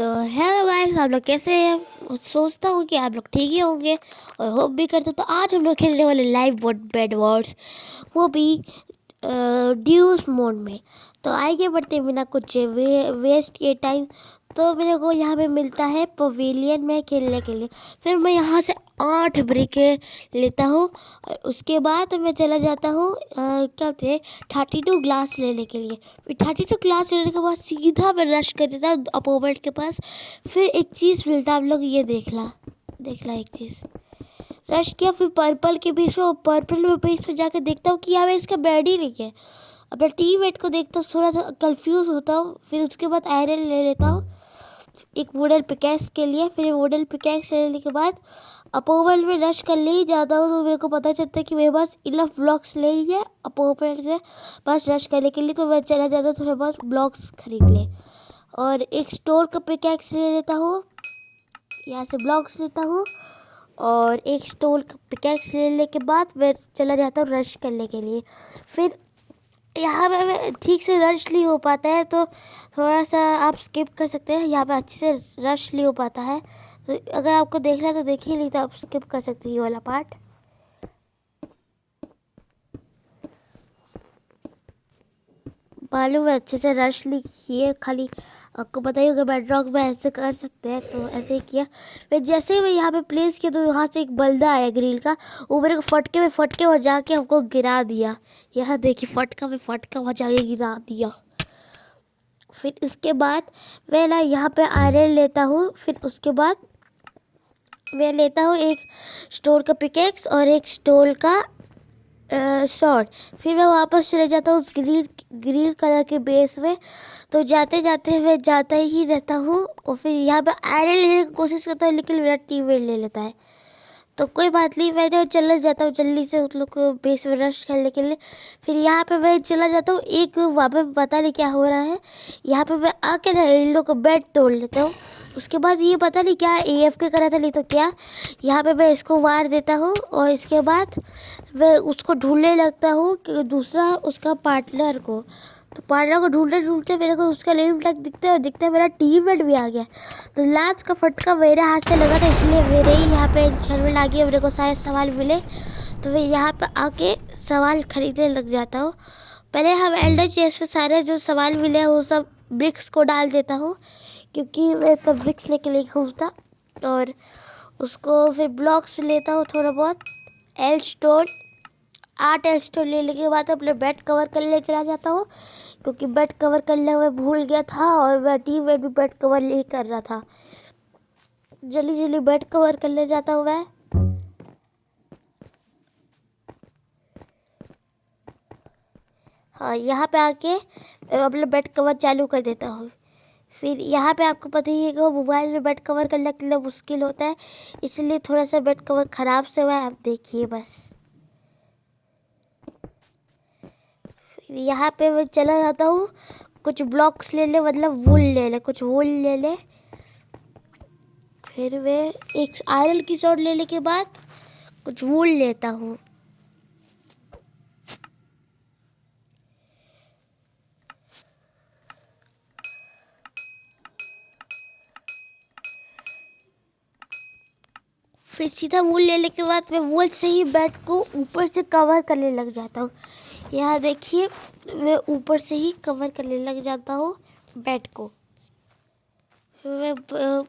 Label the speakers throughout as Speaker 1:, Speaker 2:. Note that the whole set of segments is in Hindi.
Speaker 1: तो हेलो गाइस, आप लोग कैसे हैं? सोचता हूँ कि आप लोग ठीक ही होंगे और होप भी करते हो। तो आज हम लोग खेलने वाले लाइव बेड वॉर्स, वो भी ड्यूस मोड में। तो आइए बढ़ते बिना कुछ वेस्ट किए टाइम। तो मेरे को यहाँ पे मिलता है पवेलियन में खेलने के लिए। फिर मैं यहाँ से 8 ब्रिकें लेता हूँ और उसके बाद मैं चला जाता हूँ क्या थे 32 ग्लास लेने के लिए। फिर 32 ग्लास लेने के बाद सीधा मैं रश कर देता हूँ अपोनेंट के पास। फिर एक चीज़ मिलता है, आप लोग ये देख ला एक चीज़। रश किया, फिर पर्पल के बीच में, पर्पल में बीच में जाकर देखता हूँ कि यहाँ पे इसका बेड ही नहीं है। अपने टीममेट को देखता हूँ, थोड़ा सा कंफ्यूज होता हूँ। फिर उसके बाद आयरन ले लेता हूँ एक वुडन पिकैक्स के लिए। फिर वुडन पिकैक्स लेने के बाद अपोनेंट में रश कर ले ही जाता हूँ। तो मेरे को पता चलता है कि मेरे पास इनफ ब्लॉक्स ले ही है अपोनेंट के पास रश करने के लिए। तो मैं चला जाता हूँ थोड़े बहुत ब्लॉक्स खरीद ले और एक स्टोर का पिकैक्स ले लेता हूँ। यहाँ से ब्लॉक्स लेता हूँ और एक स्टोर का पिकैक्स लेने के बाद मैं चला जाता हूँ रश करने के लिए। फिर यहाँ पे ठीक से रश नहीं हो पाता है, तो थोड़ा सा आप स्किप कर सकते हैं। यहाँ पे अच्छे से रश नहीं हो पाता है, तो अगर आपको देखना है तो देखिए, नहीं तो आप स्किप कर सकते हैं ये वाला पार्ट। मालूम है अच्छे से रश नहीं किए, खाली आपको पता ही होगा बेडरॉक में ऐसे कर सकते हैं, तो ऐसे ही किया। फिर जैसे ही मैं यहाँ पे प्लेस किया तो यहाँ से एक बंदा आया ग्रिल का, वो मेरे को फटके बजा के हमको गिरा दिया। यहाँ देखिए फटका बजा के गिरा दिया। फिर इसके बाद मैं ना यहाँ पे आयरन लेता हूँ। फिर उसके बाद मैं लेता हूँ एक स्टोर का पिकेक्स और एक स्टोर का शॉर्ट। फिर मैं वापस चले जाता हूँ उस ग्रीन कलर के बेस में। तो जाते जाते मैं जाता ही रहता हूँ और फिर यहाँ पे आयरन लेने की कोशिश करता हूँ, लेकिन मेरा टीममेट ले लेता है। तो कोई बात नहीं, मैं जो चला जाता हूँ जल्दी से उन लोग को बेस में रश करने के लिए। फिर यहाँ पे मैं चला जाता हूँ, एक वहाँ पे पता नहीं क्या हो रहा है। यहाँ पे मैं आके ना इन लोग का बेड तोड़ लेता हूँ। उसके बाद ये पता नहीं क्या AFK करा था, नहीं तो क्या। यहाँ पे मैं इसको मार देता हूँ और इसके बाद मैं उसको ढूंढने लगता हूँ कि दूसरा उसका पार्टनर को। तो पार्टनर को ढूंढते ढूंढते मेरे को उसका नेम टैग दिखता है मेरा टीममेट भी आ गया। तो लास्ट का फटका मेरे हाथ से लगा था, इसलिए मेरे ही यहाँ पे एन्चेंटमेंट आ गया। मेरे को सारे सवाल मिले, तो मैं यहाँ पे आके सवाल खरीदने लग जाता हूँ। पहले हम एल्डर चेस्ट में सारे जो सवाल मिले हैं वो सब ब्रिक्स को डाल देता हूँ, क्योंकि मैं तो ब्रिक्स लेके घूमता। और उसको फिर ब्लॉक्स लेता हूँ थोड़ा बहुत। एल स्टोन 8 एल स्टोन लेने के बाद अपने बेड कवर करने चला जाता हूँ, क्योंकि बेड कवर करने में भूल गया था और मैं टीममेट भी बेड कवर नहीं कर रहा था। जल्दी बेड कवर करने जाता हूँ मैं। हाँ, यहाँ पे आके अपना बेड कवर चालू कर देता हूँ। फिर यहाँ पे आपको पता ही है कि वो मोबाइल में बेड कवर करने के लिए मुश्किल होता है, इसलिए थोड़ा सा बेड कवर ख़राब से हुआ है, आप देखिए बस। यहाँ पे मैं चला जाता हूँ कुछ ब्लॉक्स ले ले, मतलब वूल ले ले, कुछ वूल ले ले। फिर वे एक आयरन की शॉट लेने के बाद कुछ वूल लेता हूँ। फिर सीधा वूल लेने के बाद मैं वूल से ही बेड को ऊपर से कवर करने लग जाता हूँ। यहाँ देखिए मैं ऊपर से ही कवर करने लग जाता हूँ बेड को। फिर मैं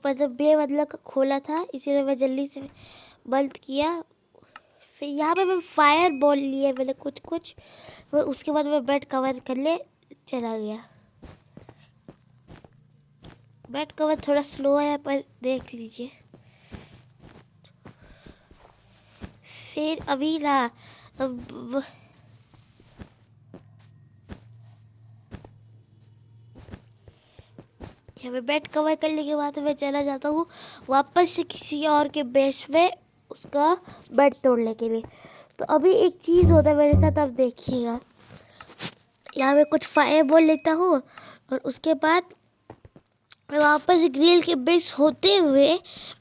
Speaker 1: मतलब बेमतलब का खोला था, इसीलिए मैं जल्दी से बंद किया। फिर यहाँ पे मैं फायर बॉल लिए मैंने कुछ उसके बाद मैं बेड कवर करने चला गया। बेड कवर थोड़ा स्लो है पर देख लीजिए। फिर अभी ना यहाँ पे बेड कवर करने के बाद मैं चला जाता हूँ वापस से किसी और के बेस में उसका बेड तोड़ने के लिए। तो अभी एक चीज़ होता है मेरे साथ, आप देखिएगा। यहाँ पे कुछ फायर बॉल लेता हूँ और उसके बाद मैं वापस ग्रिल के बेस होते हुए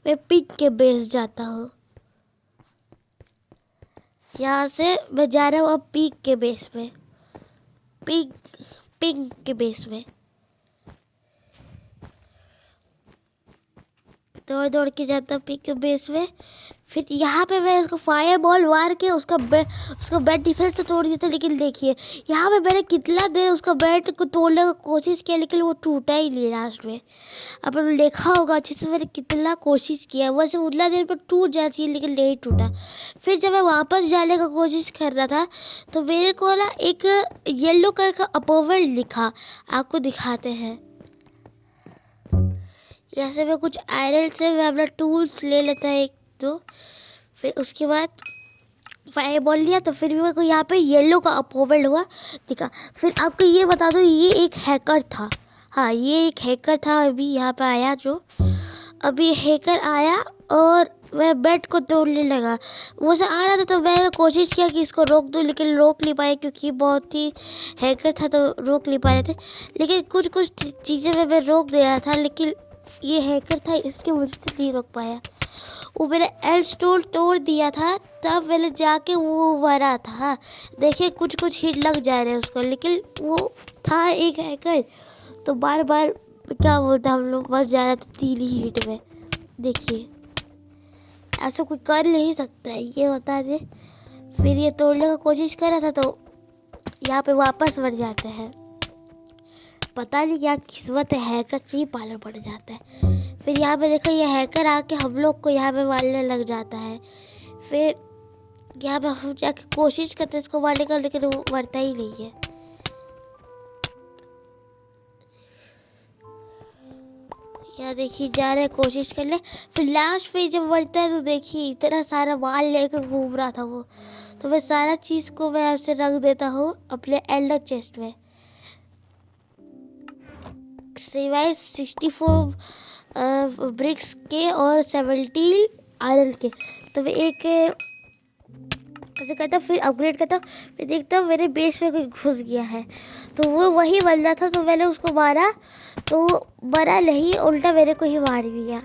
Speaker 1: मैं पिंक के बेस जाता हूँ। यहाँ से मैं जा रहा हूँ अब पिंक के बेस में, पिंक के बेस में। दौड़ दौड़ के जाता पिक के बेस में। फिर यहाँ पे मैं उसको फायर बॉल मार के उसका बेड डिफेंस से तोड़ दिया था। लेकिन देखिए यहाँ पे मैंने कितना देर उसका बेड को तोड़ने की कोशिश किया, लेकिन वो टूटा ही नहीं लास्ट में। अपन देखा होगा अच्छे से मैंने कितना कोशिश किया, वैसे उतना देर पर टूट जाना चाहिए लेकिन नहीं टूटा। फिर जब मैं वापस जाने का कोशिश कर रहा था तो मेरे को ना एक येलो कलर का अपोवेंट दिखा, आपको दिखाते हैं। यहाँ से मैं कुछ आयरन से मैं अपना टूल्स ले लेता है एक दो, फिर उसके बाद फायर बॉल लिया तो फिर भी मेरे को यहाँ पे येलो का अपोवेंट हुआ दिखा। फिर आपको ये बता दो ये एक हैकर था, हाँ ये एक हैकर था अभी यहाँ पे आया, जो अभी हैकर आया और वह बेड को तोड़ने लगा। वो से आ रहा था तो मैंने कोशिश किया कि इसको रोक दूँ, लेकिन रोक नहीं पाया क्योंकि बहुत ही हैकर था तो रोक नहीं पा रहे थे। लेकिन कुछ कुछ चीज़ें मैं रोक दिया था, लेकिन ये हैकर था इसके वजह से नहीं रोक पाया। वो मेरा एल स्टोर तोड़ दिया था तब मैंने जाके वो मरा था। देखिए कुछ कुछ हिट लग जा रहे हैं उसको, लेकिन वो था एक हैकर तो बार बार क्या बोलता हम लोग मर जा रहा था 3 ही हिट में। देखिए ऐसा कोई कर नहीं सकता है, ये बता दे। फिर ये तोड़ने का कोशिश कर रहा था तो यहाँ पे वापस मर जाते हैं। पता नहीं क्या किस्मत है, हैकर से ही पाला पड़ जाता है। फिर यहाँ पे देखो ये हैकर आके हम लोग को यहाँ पे मारने लग जाता है। फिर यहाँ पे हम जाके कोशिश करते हैं इसको मारने का, लेकिन वो मरता ही नहीं है। यहाँ देखिए जा रहे कोशिश कर ले, फिर लास्ट पे जब मरता है तो देखिए इतना सारा माल लेकर घूम रहा था वो। तो मैं सारा चीज़ को मैं आपसे रख देता हूँ अपने एल्डर चेस्ट में, सिवाय 64 ब्रिक्स के और 17 आयरन के। तो मैं एक ऐसे करता फिर अपग्रेड करता, फिर देखता मेरे बेस में कोई घुस गया है तो वो वही बंदा था। तो मैंने उसको मारा तो मरा नहीं, उल्टा मेरे को ही मार दिया,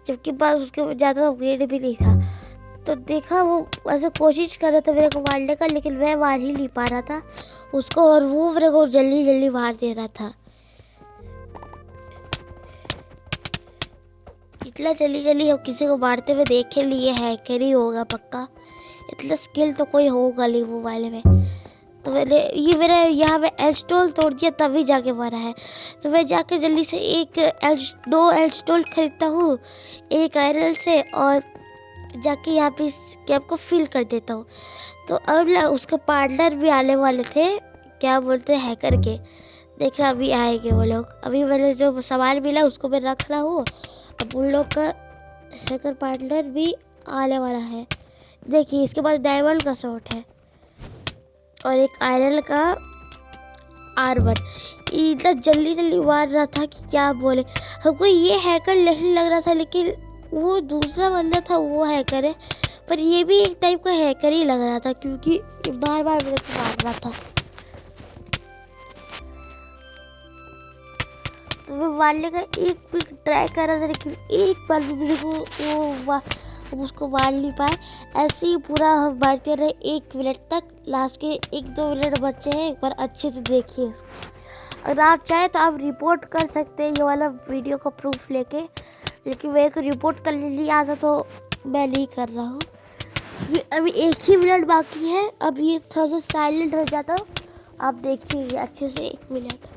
Speaker 1: जबकि पास उसके ज़्यादा अपग्रेड भी नहीं था। तो देखा वो ऐसे कोशिश कर रहा था मेरे को मारने का, लेकिन मैं मार ही नहीं पा रहा था उसको, और वो मेरे को जल्दी जल्दी मार दे रहा था। इतना जल्दी जल्दी हम किसी को मारते हुए देखे लिए हैकर ही होगा पक्का, इतना स्किल तो कोई होगा नहीं वो वाले में। तो मैंने ये मेरा यहाँ पे एल स्टोल तोड़ दिया तभी जाके मरा है। तो मैं जाके जल्दी से दो एल स्टोल खरीदता हूँ एक आयरन से, और जाके यहाँ पे इस कैप को फिल कर देता हूँ। तो अब उसके पार्टनर भी आने वाले थे, क्या बोलते हैं हैकर के, देख रहा अभी आएंगे वो लोग। अभी मैंने जो सामान मिला उसको मैं रख रहा हूँ, अब उन लोग का हैकर पार्टनर भी आने वाला है। देखिए इसके पास डायमंड का शॉट है और एक आयरन का आर्मर। इतना जल्दी जल्दी मार रहा था कि क्या बोले, हमको ये हैकर नहीं लग रहा था, लेकिन वो दूसरा बंदा था वो हैकर है, पर ये भी एक टाइप का हैकर ही लग रहा था क्योंकि बार बार मेरे को मार रहा था। तो मैं मारने का एक भी ट्राई कर रहा था, लेकिन एक बार भी मेरे को वो उसको मार नहीं पाए। ऐसे ही पूरा हम मारते रहे 1 मिनट तक, लास्ट के 1-2 मिनट बचे हैं, एक बार अच्छे से देखिए इसको। अगर आप चाहें तो आप रिपोर्ट कर सकते हैं ये वाला वीडियो का प्रूफ लेके, लेकिन मेरे को रिपोर्ट करने नहीं आता तो मैं नहीं कर रहा हूँ। अभी 1 ही मिनट बाकी है, अब ये थोड़ा सा साइलेंट हो जाता, आप देखिए अच्छे से 1 मिनट।